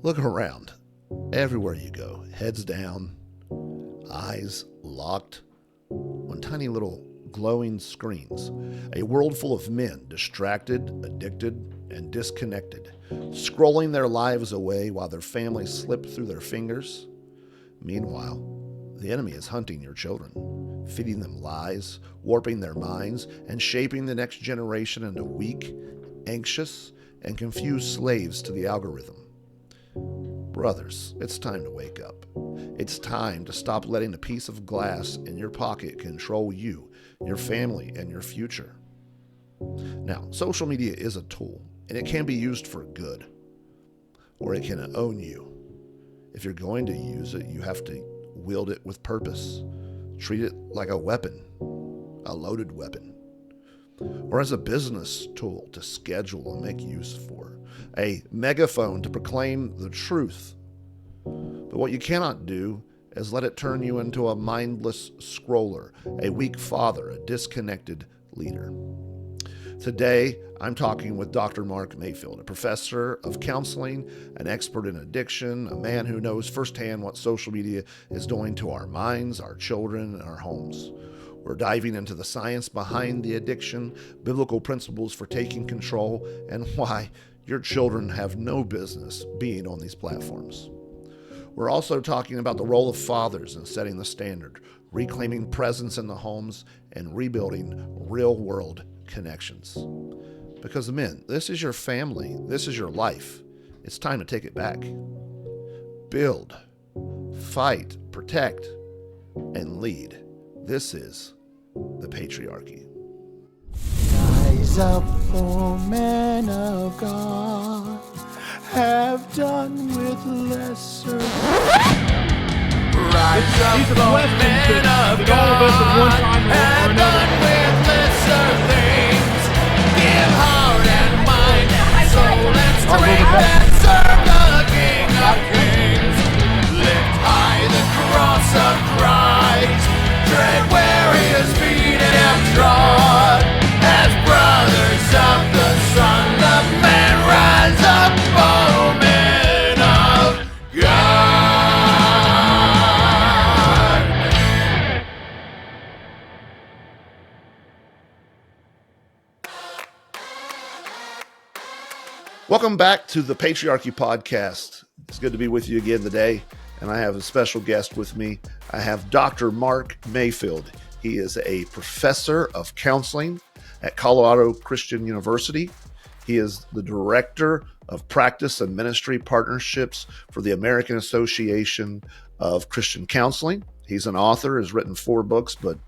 Look around. Everywhere you go, heads down, eyes locked on tiny little glowing screens. A world full of men, distracted, addicted, and disconnected, scrolling their lives away while their families slip through their fingers. Meanwhile, the enemy is hunting your children, feeding them lies, warping their minds, and shaping the next generation into weak, anxious, and confused slaves to the algorithm. Brothers, it's time to wake up. It's time to stop letting a piece of glass in your pocket control you, your family, and your future. Now, social media is a tool, and it can be used for good, or it can own you. If you're going to use it, you have to wield it with purpose. Treat it like a weapon, a loaded weapon, or as a business tool to schedule and make use for, a megaphone to proclaim the truth. But what you cannot do is let it turn you into a mindless scroller, a weak father, a disconnected leader. Today, I'm talking with Dr. Mark Mayfield, a professor of counseling, an expert in addiction, a man who knows firsthand what social media is doing to our minds, our children, and our homes. We're diving into the science behind the addiction, biblical principles for taking control, and why your children have no business being on these platforms. We're also talking about the role of fathers in setting the standard, reclaiming presence in the homes, and rebuilding real-world connections. Because men, this is your family, this is your life. It's time to take it back. Build, fight, protect, and lead. This is the patriarchy. Rise up, O men of God, have done with lesser. Rise up, O men of God, have done with lesser things. Give heart and mind, soul and strength, and serve the King of Kings. Lift high the cross of Christ, tread where His feet have trod. As brothers of the Son of Man, rise up, O men of God. Welcome back to the Patriarchy Podcast. It's good to be with you again today, and I have a special guest with me. I have Dr. Mark Mayfield. He is a professor of counseling at Colorado Christian University. He is the director of practice and ministry partnerships for the American Association of Christian Counseling. He's an author, has written 4 books, but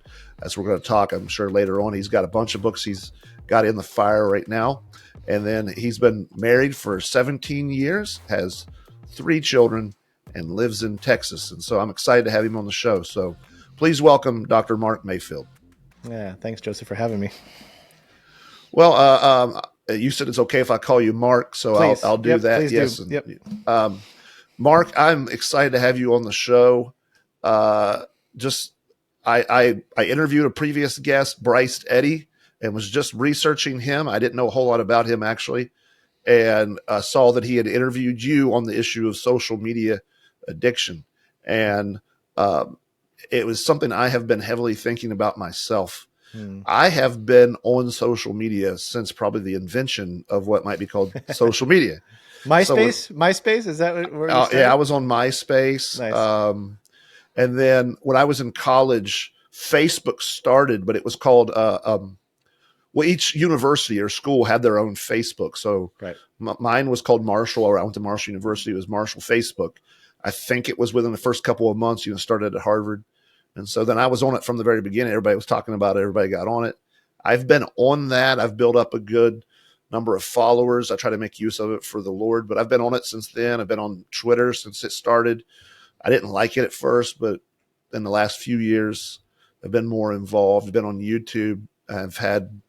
as we're going to talk, I'm sure later on, he's got a bunch of books he's got in the fire right now. And then he's been married for 17 years, has 3 children, and lives in Texas. And so I'm excited to have him on the show. So please welcome Dr. Mark Mayfield. Yeah, thanks, Joseph, for having me. Well, you said it's okay if I call you Mark, so I'll do that. Please yes. do. Yep. Mark, I'm excited to have you on the show. I interviewed a previous guest, Bryce Eddy, and was just researching him. I didn't know a whole lot about him, actually, and saw that he had interviewed you on the issue of social media addiction. And it was something I have been heavily thinking about myself. I have been on social media since probably the invention of what might be called social media. MySpace? Is that where you started? Yeah, I was on MySpace. Nice. And then when I was in college, Facebook started, but it was called, each university or school had their own Facebook. So Right. Mine was called Marshall, or I went to Marshall University. It was Marshall Facebook. I think it was within the first couple of months, started at Harvard. And so then I was on it from the very beginning. Everybody was talking about it. Everybody got on it. I've been on that. I've built up a good number of followers. I try to make use of it for the Lord, but I've been on it since then. I've been on Twitter since it started. I didn't like it at first, but in the last few years, I've been more involved. I've been on YouTube. I've had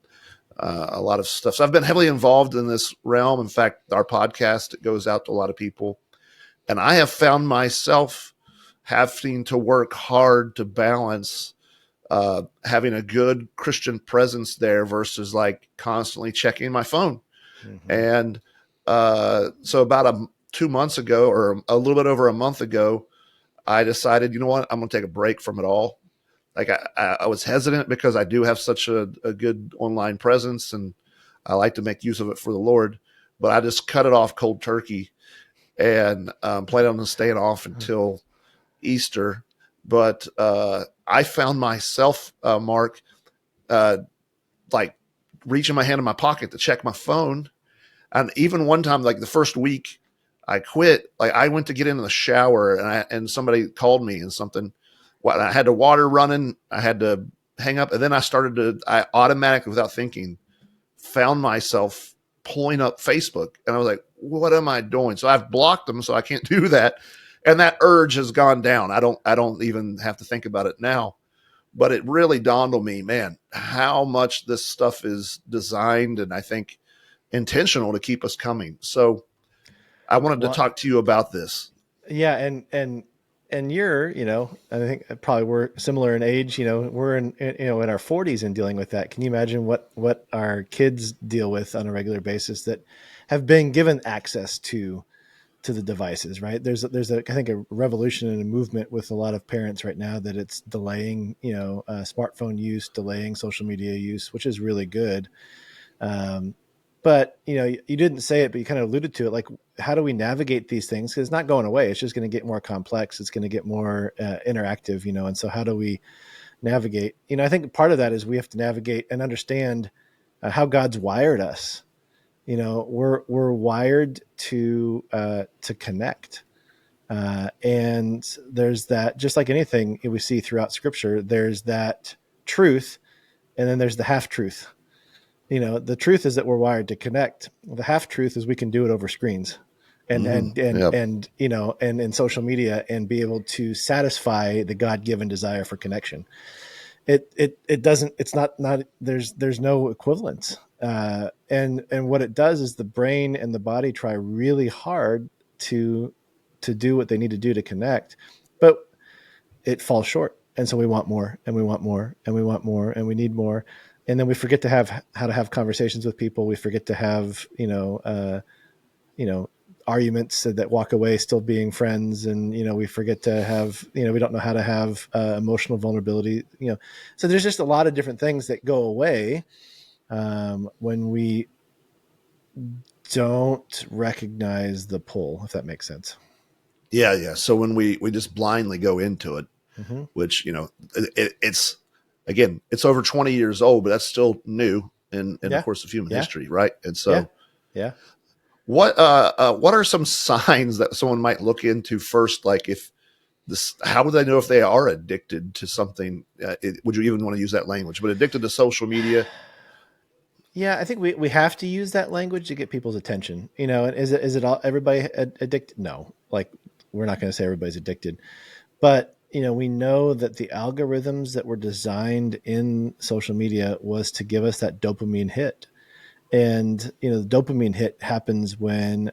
a lot of stuff. So I've been heavily involved in this realm. In fact, our podcast, it goes out to a lot of people. And I have found myself having to work hard to balance having a good Christian presence there versus like constantly checking my phone. Mm-hmm. And so about 2 months ago, or a little bit over a month ago, I decided, you know what, I'm going to take a break from it all. Like I was hesitant because I do have such a good online presence, and I like to make use of it for the Lord. But I just cut it off cold turkey, and plan on staying off until Easter. But I found myself, Mark, uh, like reaching my hand in my pocket to check my phone. And even one time, like the first week I quit, like I went to get into the shower, and somebody called me and something. Well, I had the water running. I had to hang up. And then I automatically, without thinking, found myself pulling up Facebook. And I was like, what am I doing? So I've blocked them so I can't do that. And that urge has gone down. I don't even have to think about it now. But it really dawned on me, man, how much this stuff is designed, and I think intentional, to keep us coming. So I wanted to talk to you about this. Yeah. And you're, I think probably we're similar in age, we're in our 40s and dealing with that. Can you imagine what our kids deal with on a regular basis that have been given access to the devices, right? There's I think a revolution and a movement with a lot of parents right now that it's delaying, smartphone use, delaying social media use, which is really good. But you didn't say it, but you kind of alluded to it. Like, how do we navigate these things? Because it's not going away. It's just going to get more complex. It's going to get more interactive, and so how do we navigate? I think part of that is we have to navigate and understand how God's wired us. We're wired to connect. And there's that, just like anything we see throughout Scripture, there's that truth, and then there's the half truth. The truth is that we're wired to connect. The half truth is we can do it over screens and in social media, and be able to satisfy the God-given desire for connection. It doesn't, it's not, there's no equivalence. And what it does is the brain and the body try really hard to do what they need to do to connect, but it falls short. And so we want more, and we want more, and we want more, and we need more. And then we forget to have how to have conversations with people. We forget to have, arguments that walk away still being friends. And, we forget to have, we don't know how to have emotional vulnerability, so there's just a lot of different things that go away when we don't recognize the pull, if that makes sense. Yeah. So when we just blindly go into it, Mm-hmm. which, it's, again, it's over 20 years old, but that's still new in the course of human history, right? And so, yeah. What are some signs that someone might look into first? Like, if this, how would they know if they are addicted to something? Would you even want to use that language? But addicted to social media? Yeah, I think we have to use that language to get people's attention. And is it all everybody addicted? No, like, we're not going to say everybody's addicted, but we know that the algorithms that were designed in social media was to give us that dopamine hit. And, the dopamine hit happens when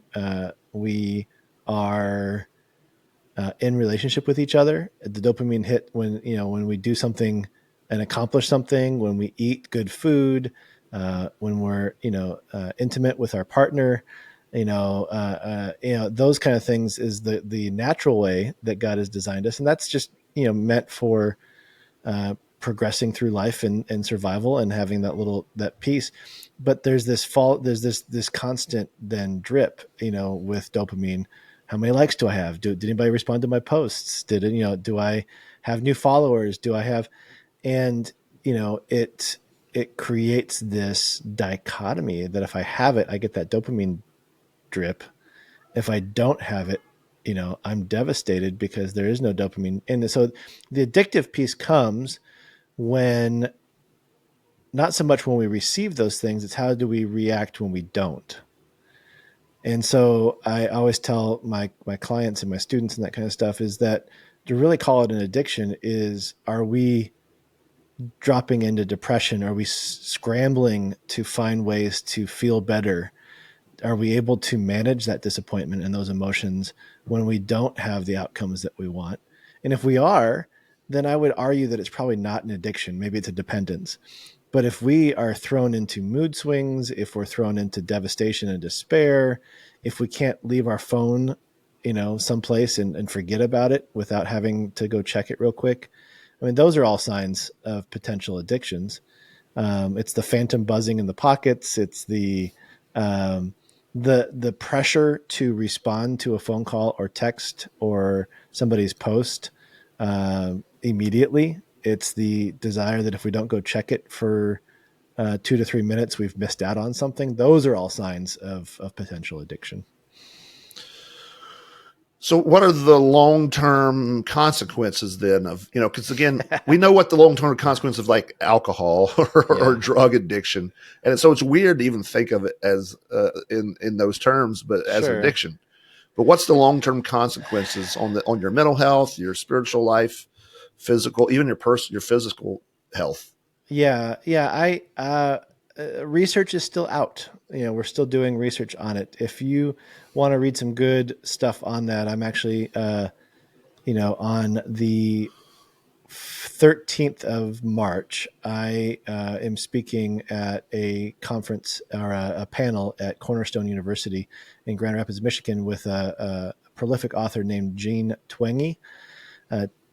we are in relationship with each other. The dopamine hit when we do something and accomplish something, when we eat good food, when we're, intimate with our partner, those kind of things is the natural way that God has designed us. And that's just, meant for progressing through life and survival and having that piece. But there's this constant then drip, with dopamine. How many likes do I have? Did anybody respond to my posts? Do I have new followers? Do I have, and it creates this dichotomy that if I have it, I get that dopamine drip. If I don't have it, I'm devastated because there is no dopamine. And so the addictive piece comes when, not so much when we receive those things, it's how do we react when we don't. And so I always tell my clients and my students and that kind of stuff is that to really call it an addiction is, are we dropping into depression? Are we scrambling to find ways to feel better? Are we able to manage that disappointment and those emotions when we don't have the outcomes that we want? And if we are, then I would argue that it's probably not an addiction. Maybe it's a dependence. But if we are thrown into mood swings, if we're thrown into devastation and despair, if we can't leave our phone, someplace and forget about it without having to go check it real quick. I mean, those are all signs of potential addictions. It's the phantom buzzing in the pockets. It's um, the pressure to respond to a phone call or text or somebody's post immediately. It's the desire that if we don't go check it for 2 to 3 minutes, we've missed out on something. Those are all signs of potential addiction. So what are the long-term consequences then of, because again, we know what the long-term consequences of like alcohol or Yeah. drug addiction. And so it's weird to even think of it as in those terms, but as Sure. addiction. But what's the long-term consequences on your mental health, your spiritual life, physical, even your physical health? Yeah. Research is still out. We're still doing research on it. If you want to read some good stuff on that, I'm actually, on the 13th of March, I am speaking at a conference or a panel at Cornerstone University in Grand Rapids, Michigan, with a prolific author named Jean Twenge.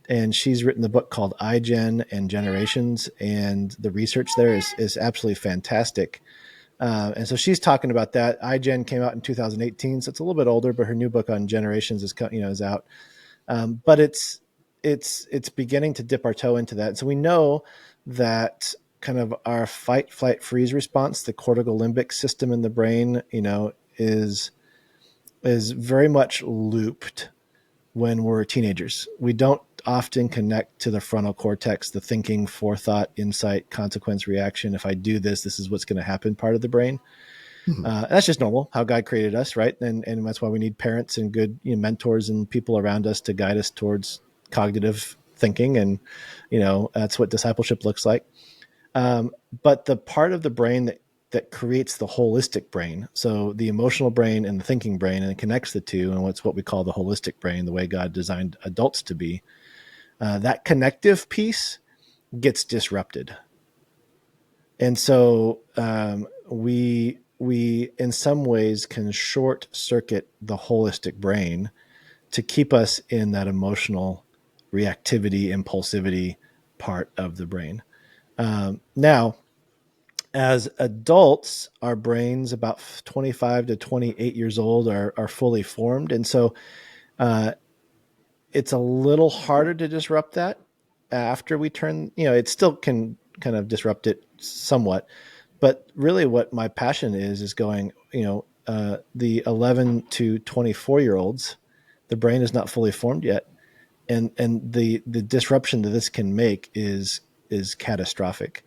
And she's written the book called iGen and Generations, and the research there is absolutely fantastic. And so she's talking about that. iGen came out in 2018, so it's a little bit older, but her new book on generations is out. But it's beginning to dip our toe into that. So we know that kind of our fight, flight, freeze response, the cortical limbic system in the brain, is very much looped when we're teenagers. We don't often connect to the frontal cortex, the thinking, forethought, insight, consequence, reaction. If I do this, this is what's going to happen part of the brain. That's just normal, how God created us, right? And that's why we need parents and good mentors and people around us to guide us towards cognitive thinking. And, that's what discipleship looks like. But the part of the brain that creates the holistic brain, so the emotional brain and the thinking brain, and it connects the two, and what's what we call the holistic brain, the way God designed adults to be, that connective piece gets disrupted. And so we in some ways can short circuit the holistic brain to keep us in that emotional reactivity, impulsivity part of the brain. Now, as adults, our brains about 25 to 28 years old are fully formed. And so it's a little harder to disrupt that after we turn, it still can kind of disrupt it somewhat. But really what my passion is going, the 11 to 24-year-olds, the brain is not fully formed yet. And the disruption that this can make is catastrophic.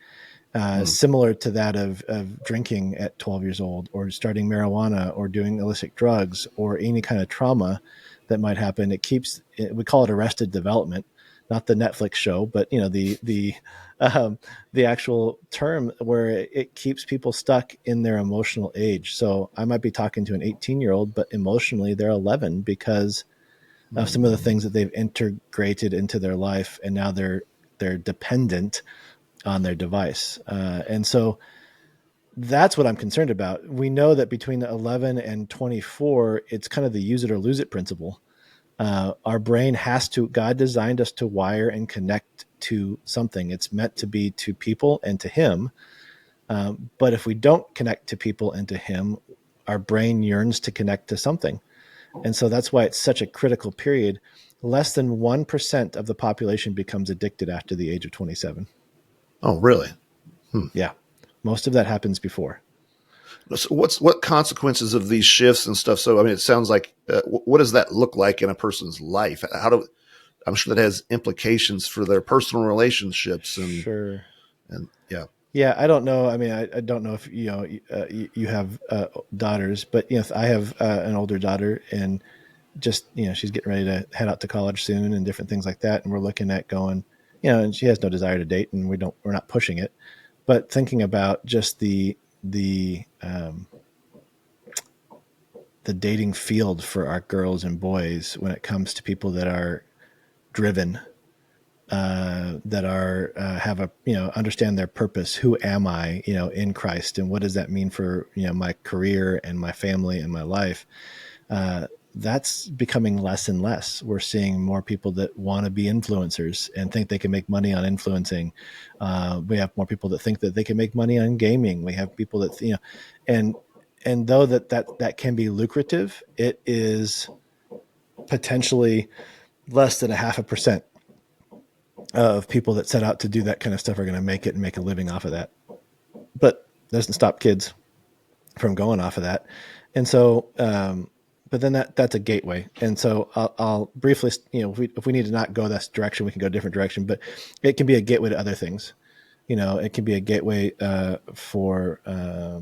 Similar to that of drinking at 12 years old, or starting marijuana, or doing illicit drugs, or any kind of trauma that might happen. We call it arrested development, not the Netflix show, but the actual term, where it keeps people stuck in their emotional age. So I might be talking to an 18-year-old, but emotionally they're 11 because of some of the things that they've integrated into their life, and now they're dependent on their device. And so that's what I'm concerned about. We know that between 11 and 24, it's kind of the use it or lose it principle. Our brain God designed us to wire and connect to something. It's meant to be to people and to Him. But if we don't connect to people and to Him, our brain yearns to connect to something. And so that's why it's such a critical period. Less than 1% of the population becomes addicted after the age of 27. Oh, really? Yeah. Most of that happens before. So what consequences of these shifts and stuff? So, I mean, it sounds like, what does that look like in a person's life? I'm sure that has implications for their personal relationships Sure. and yeah. Yeah. I don't know. I mean, I don't know if, you have daughters, but I have an older daughter, and just, she's getting ready to head out to college soon and different things like that. And we're looking at going, and she has no desire to date, and we're not pushing it, but thinking about just the dating field for our girls and boys when it comes to people that are driven that are have a understand their purpose. Who am I, in Christ, and what does that mean for my career and my family and my life? That's becoming less and less. We're seeing more people that want to be influencers and think they can make money on influencing. We have more people that think that they can make money on gaming. We have people that and though that can be lucrative, it is potentially less than 0.5% of people that set out to do that kind of stuff are going to make it and make a living off of that. But that doesn't stop kids from going off of that. And so, but then that's a gateway. And so I'll briefly, if we need to not go that direction, we can go a different direction, but it can be a gateway to other things. It can be a gateway for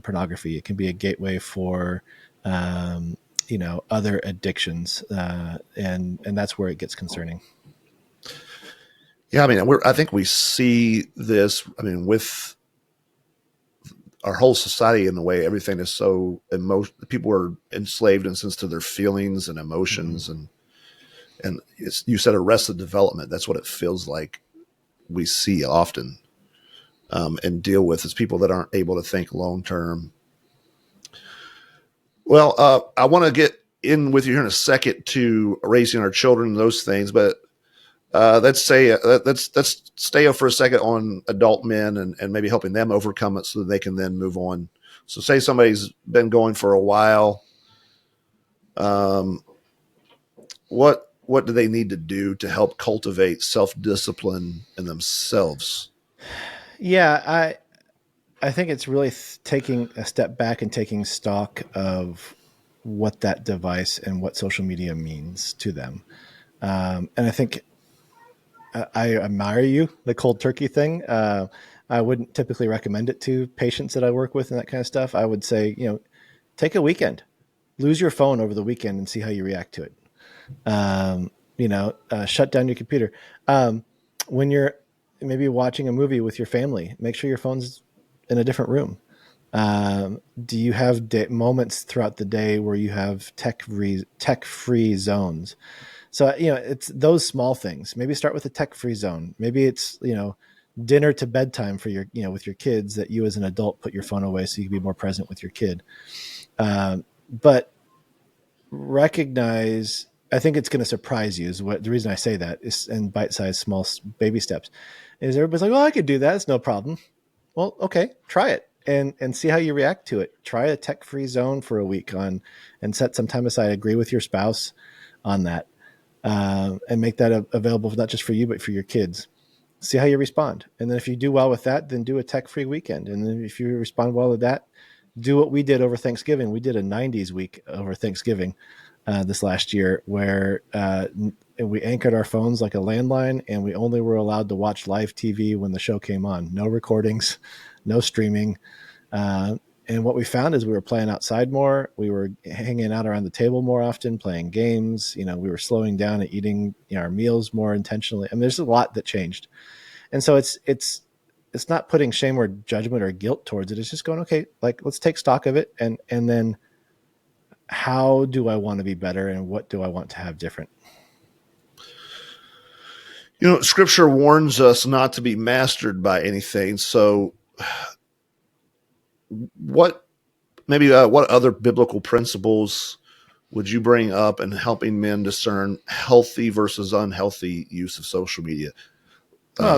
pornography. It can be a gateway for, other addictions. And that's where it gets concerning. Yeah, I mean, I think we see this. I mean, with our whole society, in the way everything is so people are enslaved in a sense to their feelings and emotions, and you said arrested development. That's what it feels like we see often and deal with as people that aren't able to think long term. Well, I want to get in with you here in a second to raising our children and those things, but let's stay for a second on adult men and maybe helping them overcome it so that they can then move on. So say somebody's been going for a while. What do they need to do to help cultivate self-discipline in themselves? Yeah, I think it's really taking a step back and taking stock of what that device and what social media means to them. And I think I admire you, the cold turkey thing. I wouldn't typically recommend it to patients that I work with and that kind of stuff. I would say, take a weekend, lose your phone over the weekend and see how you react to it. Shut down your computer. When you're maybe watching a movie with your family, make sure your phone's in a different room. Do you have moments throughout the day where you have tech-free zones? So, it's those small things. Maybe start with a tech-free zone. Maybe it's, dinner to bedtime for your, with your kids, that you as an adult put your phone away so you can be more present with your kid. But recognize, I think it's going to surprise you, is what the reason I say that is, in bite-sized small baby steps, is everybody's like, oh, I could do that. It's no problem. Well, okay, try it and see how you react to it. Try a tech-free zone for a week and set some time aside. Agree with your spouse on that. And make that available not just for you, but for your kids. See how you respond. And then if you do well with that, then do a tech-free weekend. And then if you respond well to that, do what we did over Thanksgiving. We did a 90s week over Thanksgiving this last year, where we anchored our phones like a landline, and we only were allowed to watch live TV when the show came on. No recordings, no streaming. And what we found is we were playing outside more. We were hanging out around the table more often, playing games. We were slowing down and eating our meals more intentionally. I mean, there's a lot that changed. And so it's not putting shame or judgment or guilt towards it. It's just going, okay, like, let's take stock of it. And then how do I want to be better? And what do I want to have different? Scripture warns us not to be mastered by anything. So what other biblical principles would you bring up in helping men discern healthy versus unhealthy use of social media? Go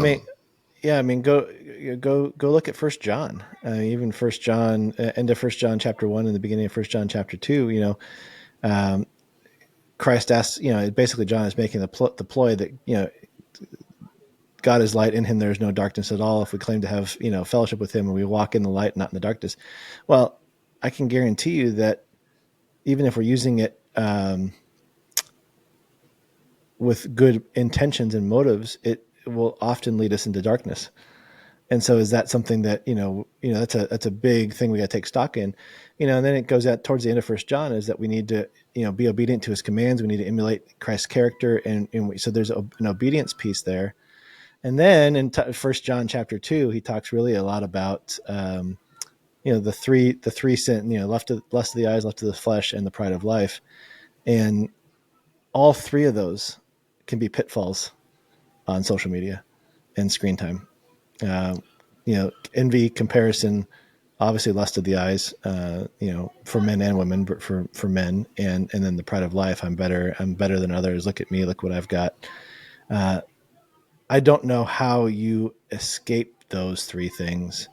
look at 1 John, even 1 John, end of 1 John chapter 1 and the beginning of 1 John chapter 2, Christ asks, basically John is making the ploy that, God is light, in him there is no darkness at all. If we claim to have, fellowship with him and we walk in the light, not in the darkness. Well, I can guarantee you that even if we're using it with good intentions and motives, it will often lead us into darkness. And so is that something that, that's a big thing we got to take stock in, and then it goes out towards the end of 1 John, is that we need to, be obedient to his commands. We need to emulate Christ's character. So there's an obedience piece there. And then in 1 John chapter 2, he talks really a lot about, the three sin, lust of the eyes, lust of the flesh, and the pride of life. And all three of those can be pitfalls on social media and screen time. Envy, comparison, obviously lust of the eyes, for men and women, but for men, and then the pride of life. I'm better than others. Look at me. Look what I've got. I don't know how you escape those three things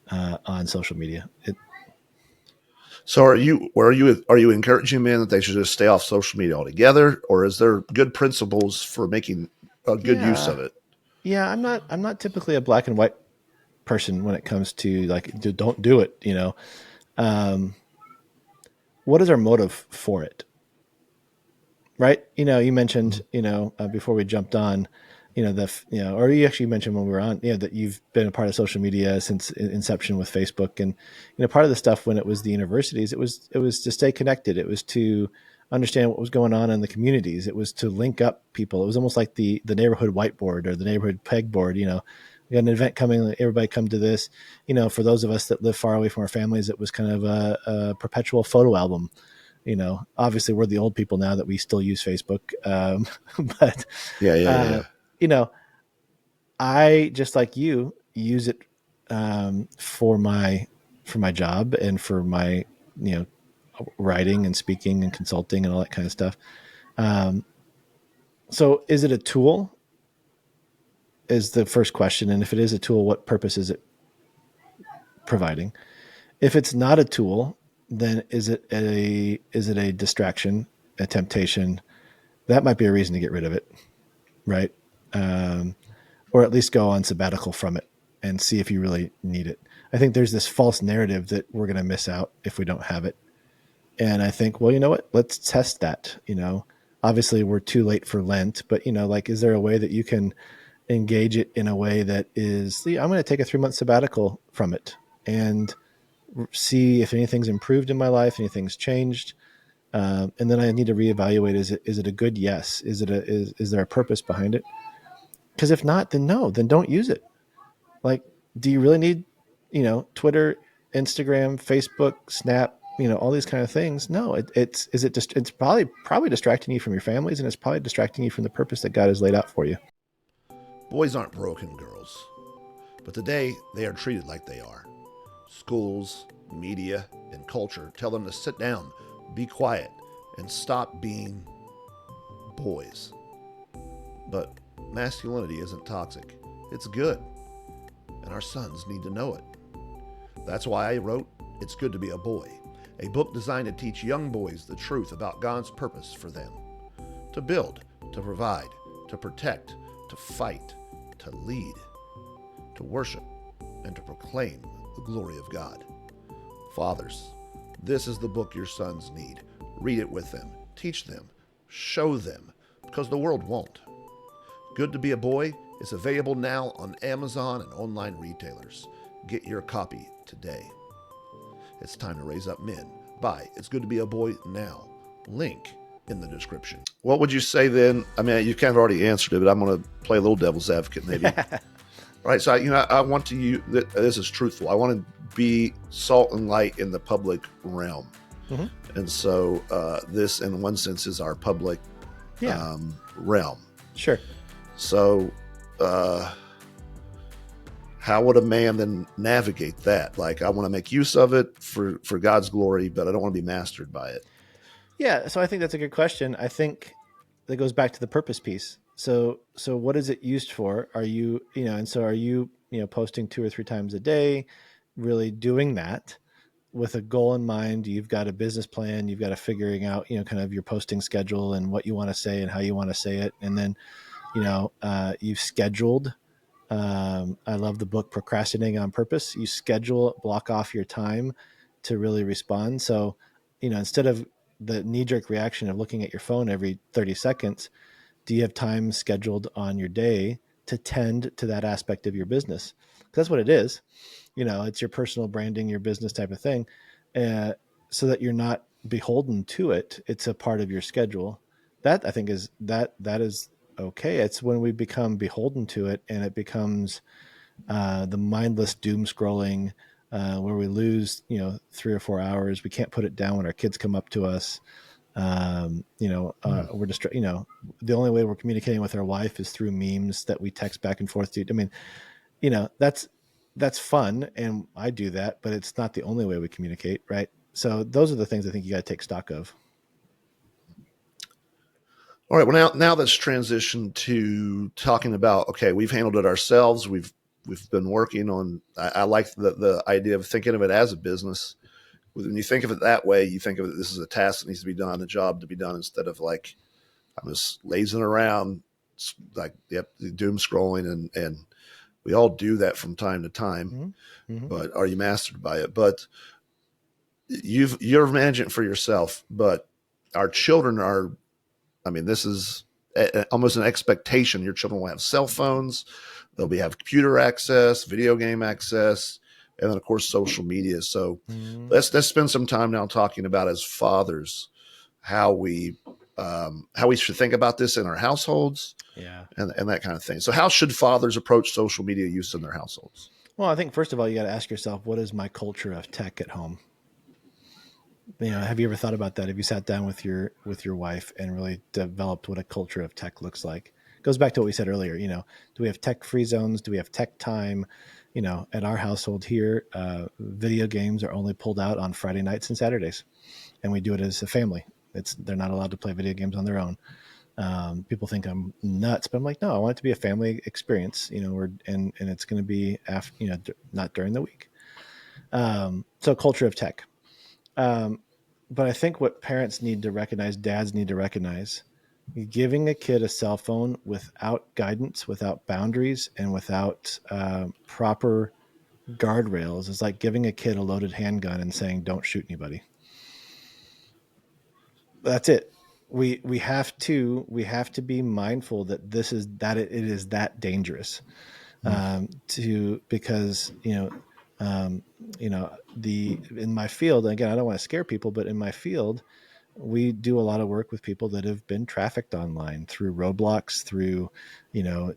on social media. So are you encouraging men that they should just stay off social media altogether, or is there good principles for making a good use of it? Yeah, I'm not typically a black and white person when it comes to like don't do it. What is our motive for it? Right. You mentioned, before we jumped on, or you actually mentioned when we were on, that you've been a part of social media since inception with Facebook. And, part of the stuff when it was the universities, it was to stay connected. It was to understand what was going on in the communities. It was to link up people. It was almost like the neighborhood whiteboard or the neighborhood pegboard. We got an event coming, everybody come to this. For those of us that live far away from our families, it was kind of a perpetual photo album. Obviously we're the old people now that we still use Facebook. But, Yeah. I, just like you, use it for my job and for my, writing and speaking and consulting and all that kind of stuff. So is it a tool is the first question. And if it is a tool, what purpose is it providing? If it's not a tool, then is it a distraction, a temptation? That might be a reason to get rid of it, right? Or at least go on sabbatical from it and see if you really need it. I think there's this false narrative that we're going to miss out if we don't have it. And I think, well, you know what? Let's test that. Obviously we're too late for Lent, but is there a way that you can engage it in a way that is, I'm going to take a 3-month sabbatical from it and see if anything's improved in my life, anything's changed. And then I need to reevaluate. Is it a good yes? Is there a purpose behind it? Because if not, then no, then don't use it. Like, do you really need, Twitter, Instagram, Facebook, Snap, all these kind of things? No, it's probably distracting you from your families, and it's probably distracting you from the purpose that God has laid out for you. Boys aren't broken girls, but today they are treated like they are. Schools, media, and culture tell them to sit down, be quiet, and stop being boys. But masculinity isn't toxic. It's good. And our sons need to know it. That's why I wrote It's Good to Be a Boy, a book designed to teach young boys the truth about God's purpose for them. To build, to provide, to protect, to fight, to lead, to worship, and to proclaim the glory of God. Fathers, this is the book your sons need. Read it with them, teach them, show them, because the world won't. Good to Be a Boy is available now on Amazon and online retailers. Get your copy today. It's time to raise up men. Buy It's Good to Be a Boy now. Link in the description. What would you say then? I mean, you kind of already answered it, but I'm going to play a little devil's advocate maybe. Right, so I want to use, this is truthful. I want to be salt and light in the public realm. Mm-hmm. And so this, in one sense, is our public realm. Sure. So how would a man then navigate that? Like, I want to make use of it for God's glory, but I don't want to be mastered by it. Yeah, so I think that's a good question. I think that goes back to the purpose piece. So what is it used for? Are you, and so are you, posting 2 or 3 times a day, really doing that with a goal in mind? You've got a business plan, you've got to figuring out, kind of your posting schedule and what you want to say and how you want to say it. And then, you've scheduled, I love the book Procrastinating on Purpose. You schedule, block off your time to really respond. So, instead of the knee-jerk reaction of looking at your phone every 30 seconds, do you have time scheduled on your day to tend to that aspect of your business? Because that's what it is. It's your personal branding, your business type of thing, so that you're not beholden to it. It's a part of your schedule. That, I think, is okay. It's when we become beholden to it and it becomes the mindless doom scrolling where we lose, 3 or 4 hours. We can't put it down when our kids come up to us. We're just, the only way we're communicating with our wife is through memes that we text back and forth to. I mean, that's fun, and I do that, but it's not the only way we communicate, right? So those are the things I think you got to take stock of. All right. Well, now let's transition to talking about, okay, we've handled it ourselves. We've been working on. I like the idea of thinking of it as a business. When you think of it that way, you think of it, this is a task that needs to be done, a job to be done, instead of like I'm just lazing around, like doom scrolling, and we all do that from time to time. Mm-hmm. Mm-hmm. But are you mastered by it? But you're managing it for yourself. But our children are. I mean, this is almost an expectation. Your children will have cell phones, they'll have computer access, video game access, and then of course social media. So Mm-hmm. let's spend some time now talking about, as fathers, how we should think about this in our households, Yeah. and that kind of thing. So how should fathers approach social media use in their households? Well, I think first of all, you got to ask yourself, what is my culture of tech at home? Have you ever thought about that? Have you sat down with your wife and really developed what a culture of tech looks like? It goes back to what we said earlier. Do we have tech free zones? Do we have tech time? At our household here, video games are only pulled out on Friday nights and Saturdays, and we do it as a family. They're not allowed to play video games on their own. People think I'm nuts, but I'm like, no, I want it to be a family experience. And it's going to be after, not during the week. So culture of tech. But I think what parents need to recognize, dads need to recognize, giving a kid a cell phone without guidance, without boundaries, and without proper guardrails is like giving a kid a loaded handgun and saying, "Don't shoot anybody." That's it. We have to be mindful that it is that dangerous. Because in my field, again, I don't want to scare people, but in my field, we do a lot of work with people that have been trafficked online through roadblocks, through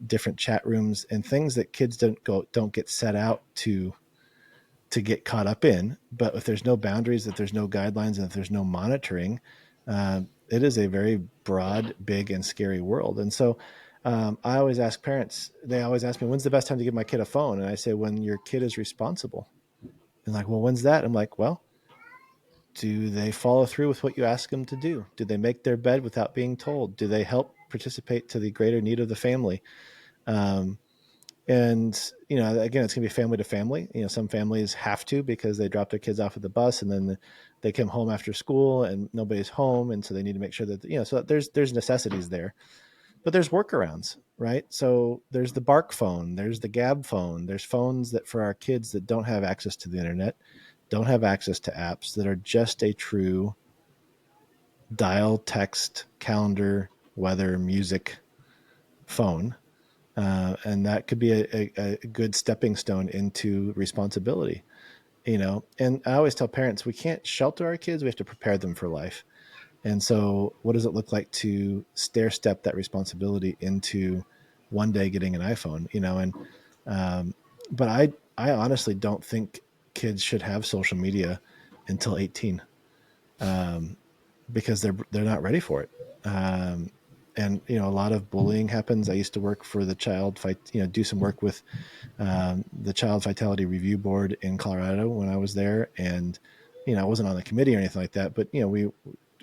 different chat rooms and things that kids don't get set out to get caught up in. But if there's no boundaries, if there's no guidelines, and if there's no monitoring, it is a very broad, big, and scary world. And so I always ask parents, they always ask me, when's the best time to give my kid a phone? And I say, when your kid is responsible. And like, well, when's that? I'm like, well, do they follow through with what you ask them to do? Do they make their bed without being told? Do they help participate to the greater need of the family? And again, it's gonna be family to family. Some families have to, because they drop their kids off at the bus and then they come home after school and nobody's home, and so they need to make sure that so there's necessities there. But there's workarounds, right? So there's the Bark phone, there's the Gab phone, there's phones that for our kids that don't have access to the internet, don't have access to apps, that are just a true dial, text, calendar, weather, music phone. And that could be a good stepping stone into responsibility, And I always tell parents, we can't shelter our kids, we have to prepare them for life. And so what does it look like to stair step that responsibility into one day getting an iPhone, but I honestly don't think kids should have social media until 18, because they're not ready for it. And a lot of bullying happens. I used to work for the do some work with the Child Vitality Review Board in Colorado when I was there. And, I wasn't on the committee or anything like that, but, we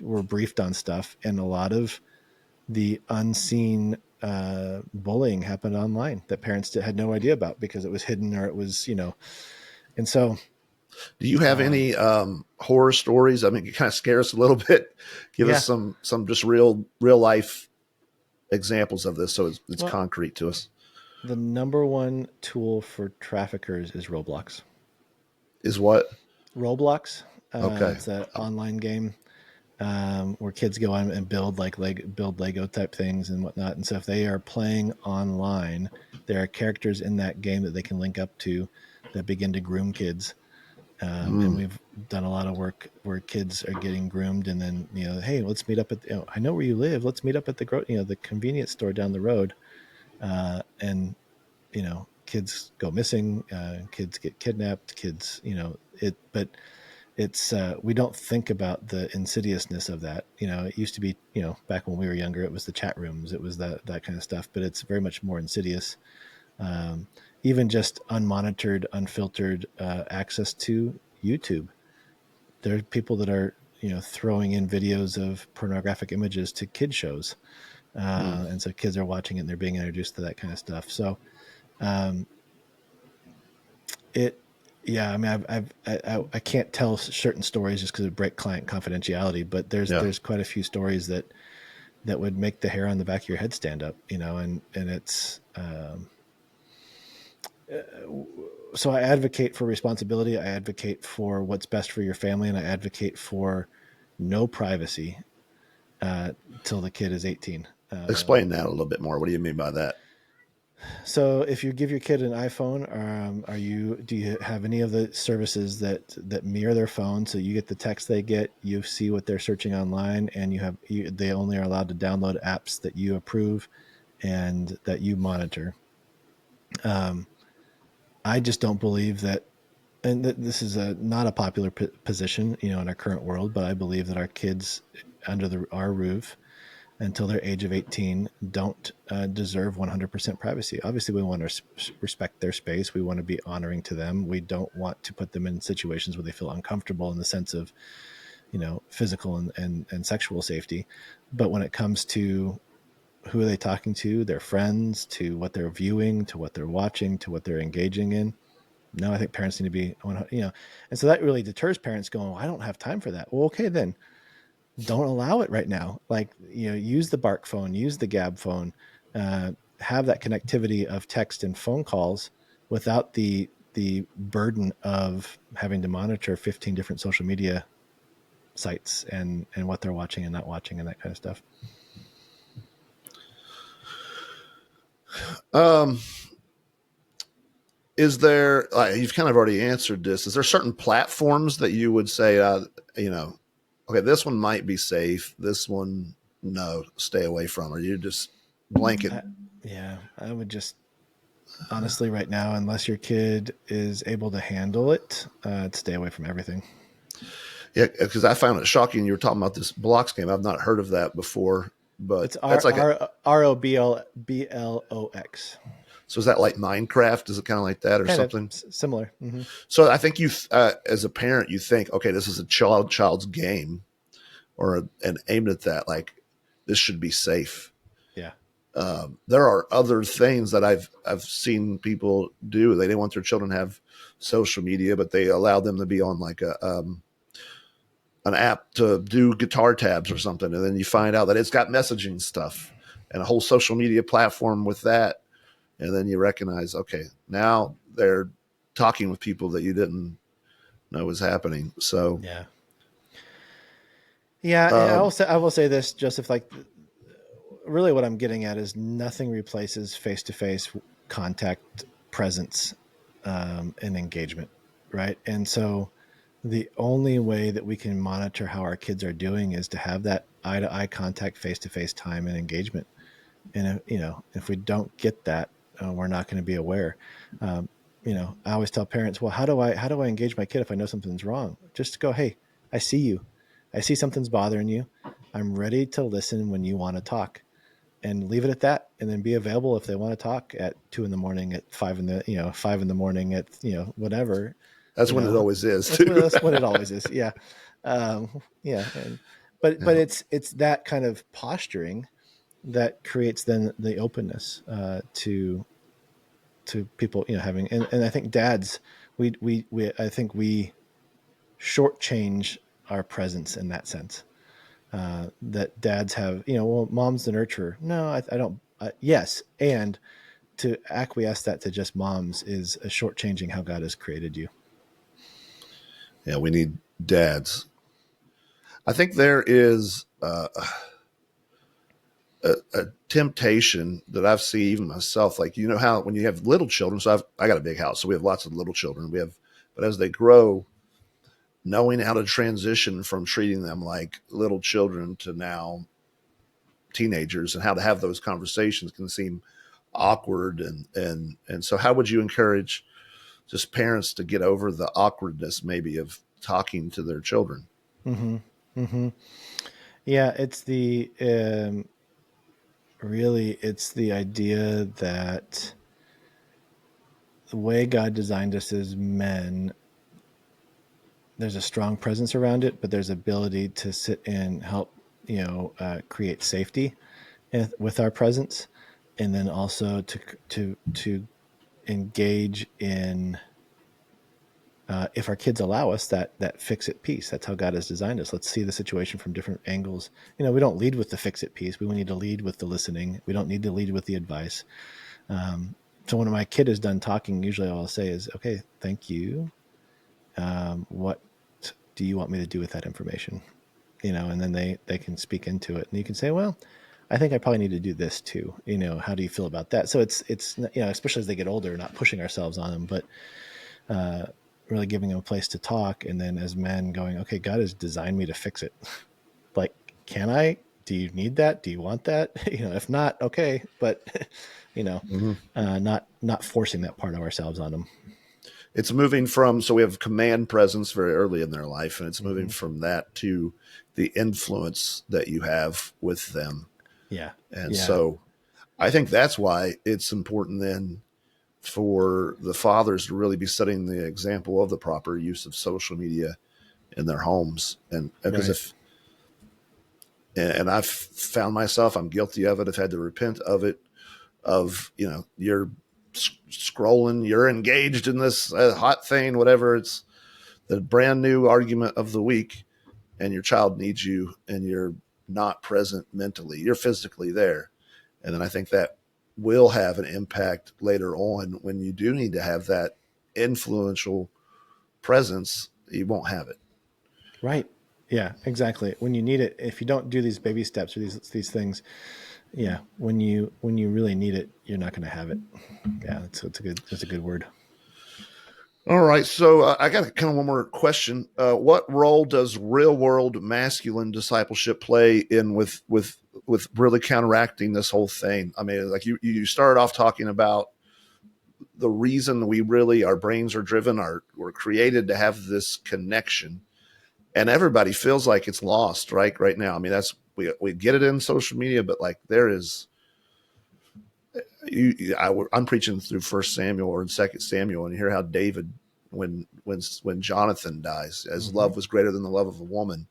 were briefed on stuff. And a lot of the unseen bullying happened online that parents had no idea about because it was hidden, or it was, and so. Do you have any horror stories? I mean, you kind of scare us a little bit. Give us some just real life examples of this, so it's concrete to us. The number one tool for traffickers is Roblox. Is what? Roblox. Okay. It's an online game where kids go on and build Lego type things and whatnot. And so if they are playing online, there are characters in that game that they can link up to that begin to groom kids. And we've done a lot of work where kids are getting groomed, and then hey, let's meet up at I know where you live. Let's meet up at the convenience store down the road. And kids go missing, kids get kidnapped, kids but it's we don't think about the insidiousness of that. It used to be, back when we were younger, it was the chat rooms, it was that kind of stuff, but it's very much more insidious. Even just unmonitored, unfiltered access to YouTube. There are people that are, throwing in videos of pornographic images to kid shows. And so kids are watching it and they're being introduced to that kind of stuff. So yeah, I mean, I can't tell certain stories just because it break client confidentiality, but there's quite a few stories that would make the hair on the back of your head stand up, and it's, so I advocate for responsibility. I advocate for what's best for your family, and I advocate for no privacy till the kid is 18. Explain that a little bit more. What do you mean by that? So if you give your kid an iPhone, do you have any of the services that mirror their phone? So you get the text they get, you see what they're searching online, and they only are allowed to download apps that you approve and that you monitor. I just don't believe that, and this is not a popular position, in our current world, but I believe that our kids under our roof until their age of 18 don't deserve 100% privacy. Obviously, we want to respect their space. We want to be honoring to them. We don't want to put them in situations where they feel uncomfortable in the sense of, physical and sexual safety. But when it comes to who are they talking to, their friends, to what they're viewing, to what they're watching, to what they're engaging in, no, I think parents need to be, and so that really deters parents going, well, I don't have time for that. Well, okay, then don't allow it right now. Like, use the Bark phone, use the Gab phone, have that connectivity of text and phone calls without the burden of having to monitor 15 different social media sites and what they're watching and not watching and that kind of stuff. Is there, you've kind of already answered this, is there certain platforms that you would say, okay, this one might be safe, this one, no, stay away from, or you just blanket? I would just, honestly, right now, unless your kid is able to handle it, stay away from everything. Yeah, because I found it shocking. You were talking about this blocks game. I've not heard of that before, but it's that's like ROBLOX. So is that like Minecraft? Is it kind of like that or kind something similar? Mm-hmm. So I think you, as a parent, you think, okay, this is a child's game, and aimed at that, like this should be safe. Yeah. There are other things that I've seen people do. They didn't want their children to have social media, but they allowed them to be on like an app to do guitar tabs or something, and then you find out that it's got messaging stuff and a whole social media platform with that. And then you recognize, okay, now they're talking with people that you didn't know was happening. So yeah. I will say this, Joseph. Like, really, what I'm getting at is nothing replaces face-to-face contact, presence, and engagement, right? And so, the only way that we can monitor how our kids are doing is to have that eye-to-eye contact, face-to-face time and engagement. And if we don't get that, we're not going to be aware. I always tell parents, well, how do I engage my kid if I know something's wrong? Just go, hey, I see you. I see something's bothering you. I'm ready to listen when you want to talk, and leave it at that. And then be available if they want to talk at 2 a.m, at 5 a.m, at, whatever. That's when it always is. That's when it always is. Yeah. But it's that kind of posturing that creates then the openness to people, having, and I think dads, I think we shortchange our presence in that sense. That dads have, well, mom's the nurturer. No, I don't. Yes, and to acquiesce that to just moms is a shortchanging how God has created you. Yeah, we need dads. I think there is a temptation that I've seen even myself. Like, how when you have little children, so I got a big house, so we have lots of little children. But as they grow, knowing how to transition from treating them like little children to now teenagers, and how to have those conversations can seem awkward. And so how would you encourage just parents to get over the awkwardness maybe of talking to their children. Mm-hmm. Mm-hmm. Yeah, it's the really it's the idea that the way God designed us as men, there's a strong presence around it, but there's ability to sit and help, create safety with our presence, and then also to engage in, if our kids allow us, that fix it piece. That's how God has designed us. Let's see the situation from different angles. We don't lead with the fix it piece. We need to lead with the listening. We don't need to lead with the advice. So when my kid is done talking, usually all I'll say is, okay, thank you. What do you want me to do with that information? And then they can speak into it, and you can say, well, I think I probably need to do this too. How do you feel about that? So it's especially as they get older, not pushing ourselves on them, but really giving them a place to talk. And then as men going, okay, God has designed me to fix it. Like, can I? Do you need that? Do you want that? If not, okay. But not forcing that part of ourselves on them. It's moving from, so we have command presence very early in their life, and it's moving from that to the influence that you have with them. Yeah. And so I think that's why it's important then for the fathers to really be setting the example of the proper use of social media in their homes. And because and I've found myself, I'm guilty of it. I've had to repent of it, you're scrolling, you're engaged in this hot thing, whatever. It's the brand new argument of the week, and your child needs you, and you're not present mentally. You're physically there. And then I think that will have an impact later on when you do need to have that influential presence. You won't have it. Right. Yeah, exactly. When you need it, if you don't do these baby steps or these things, when you really need it, you're not going to have it. Yeah, that's a good word. All right, so I got kind of one more question. What role does real world masculine discipleship play in with really counteracting this whole thing? I mean, like you started off talking about the reason our brains are driven, we're created to have this connection, and everybody feels like it's lost right now. I mean, we get it in social media, but like there is. I'm preaching through First Samuel or Second Samuel, and hear how David, when Jonathan dies, as love was greater than the love of a woman,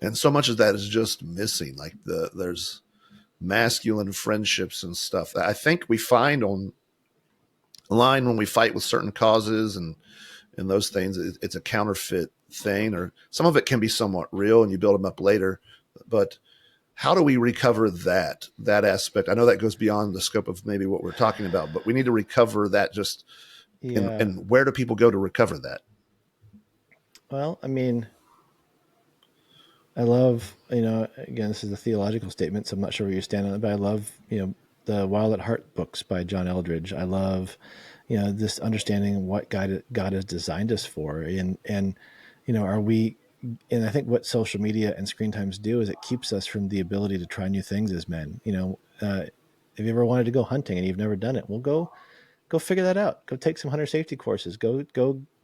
and so much of that is just missing. Like there's masculine friendships and stuff that I think we find online when we fight with certain causes and those things. It's a counterfeit thing, or some of it can be somewhat real, and you build them up later, but how do we recover that aspect? I know that goes beyond the scope of maybe what we're talking about, but we need to recover that. And where do people go to recover that? Well, I mean, I love, again, this is a theological statement, so I'm not sure where you stand on it, but I love, the Wild at Heart books by John Eldredge. I love, this understanding what God has designed us for. And and I think what social media and screen times do is it keeps us from the ability to try new things as men. Have you ever wanted to go hunting and you've never done it? Well, go figure that out. Go take some hunter safety courses. Go,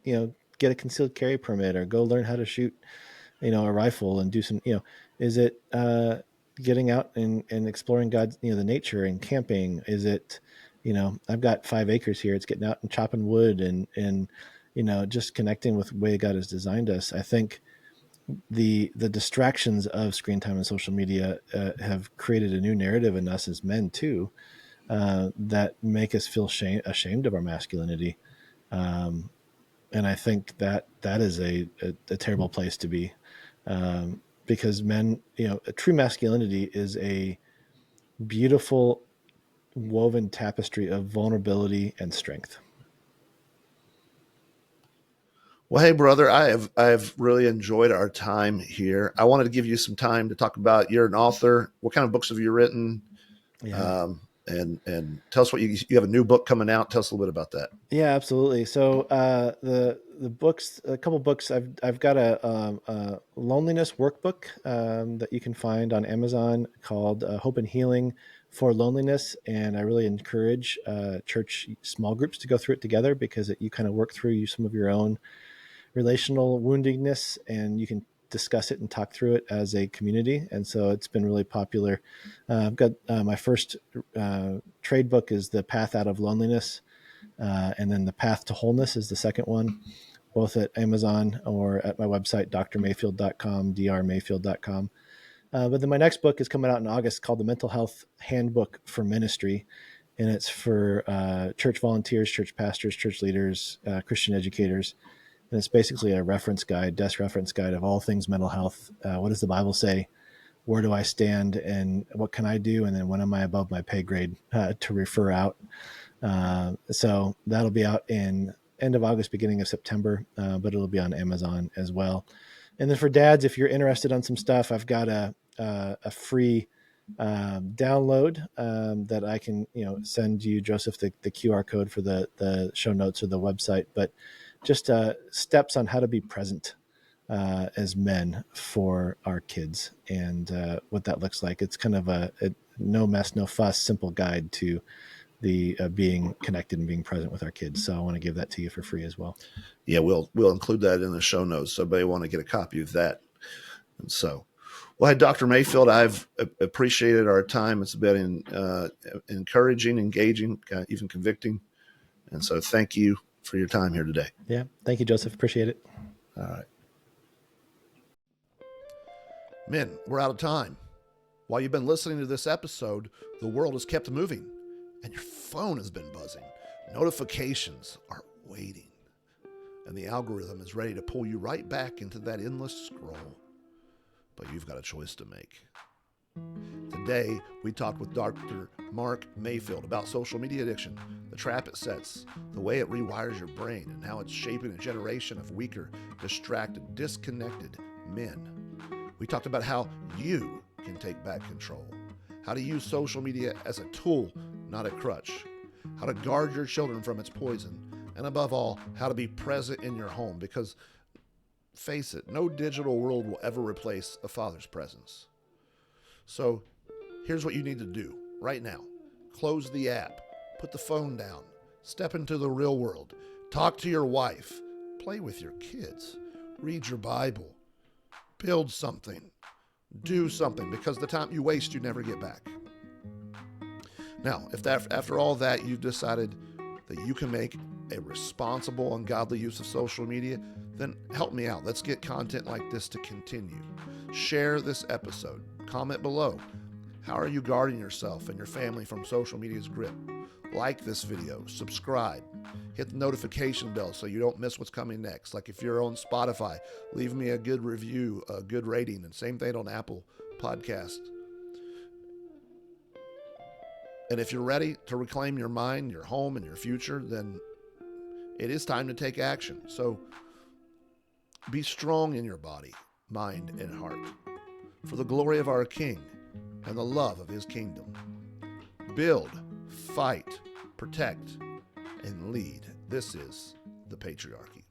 get a concealed carry permit, or go learn how to shoot, a rifle, and do some, is it getting out and exploring God's, the nature, and camping? Is it, I've got 5 acres here. It's getting out and chopping wood and just connecting with the way God has designed us. I think the distractions of screen time and social media have created a new narrative in us as men too, that make us feel ashamed of our masculinity. And I think that is a terrible place to be, because men, a true masculinity is a beautiful woven tapestry of vulnerability and strength. Well, hey, brother, I've really enjoyed our time here. I wanted to give you some time to talk about, you're an author. What kind of books have you written? Yeah. And tell us what you have a new book coming out. Tell us a little bit about that. Yeah, absolutely. So the books, a couple books, I've got a loneliness workbook that you can find on Amazon called Hope and Healing for Loneliness, and I really encourage church small groups to go through it together, because you kind of work through some of your own relational woundedness, and you can discuss it and talk through it as a community. And so it's been really popular. I've got my first trade book is The Path Out of Loneliness. And then The Path to Wholeness is the second one, both at Amazon or at my website, drmayfield.com, drmayfield.com. But then my next book is coming out in August called The Mental Health Handbook for Ministry. And it's for church volunteers, church pastors, church leaders, Christian educators. And it's basically a reference guide, desk reference guide of all things mental health. What does the Bible say? Where do I stand? And what can I do? And then when am I above my pay grade to refer out? So that'll be out in end of August, beginning of September, but it'll be on Amazon as well. And then for dads, if you're interested on some stuff, I've got a free download that I can send you, Joseph, the QR code for the show notes or the website, but just steps on how to be present as men for our kids and what that looks like. It's kind of a no mess, no fuss, simple guide to the being connected and being present with our kids. So I want to give that to you for free as well. Yeah, we'll include that in the show notes. So if you want to get a copy of that. And so, well, Dr. Mayfield, I've appreciated our time. It's been encouraging, engaging, even convicting. And so thank you for your time here today. Yeah. Thank you, Joseph. Appreciate it. All right. Men, we're out of time. While you've been listening to this episode, the world has kept moving and your phone has been buzzing. Notifications are waiting and the algorithm is ready to pull you right back into that endless scroll. But you've got a choice to make. Today, we talked with Dr. Mark Mayfield about social media addiction, the trap it sets, the way it rewires your brain, and how it's shaping a generation of weaker, distracted, disconnected men. We talked about how you can take back control, how to use social media as a tool, not a crutch, how to guard your children from its poison, and above all, how to be present in your home, because face it, no digital world will ever replace a father's presence. So here's what you need to do right now. Close the app, put the phone down, step into the real world, talk to your wife, play with your kids, read your Bible, build something, do something, because the time you waste, you never get back. Now, if after all that, you've decided that you can make a responsible and godly use of social media, then help me out. Let's get content like this to continue. Share this episode. Comment below. How are you guarding yourself and your family from social media's grip? Like this video, subscribe, hit the notification bell so you don't miss what's coming next. Like if you're on Spotify, leave me a good review, a good rating, and same thing on Apple Podcasts. And if you're ready to reclaim your mind, your home, and your future, then it is time to take action. So be strong in your body, mind, and heart for the glory of our King and the love of his kingdom. Build, fight, protect, and lead. This is the Patriarchy.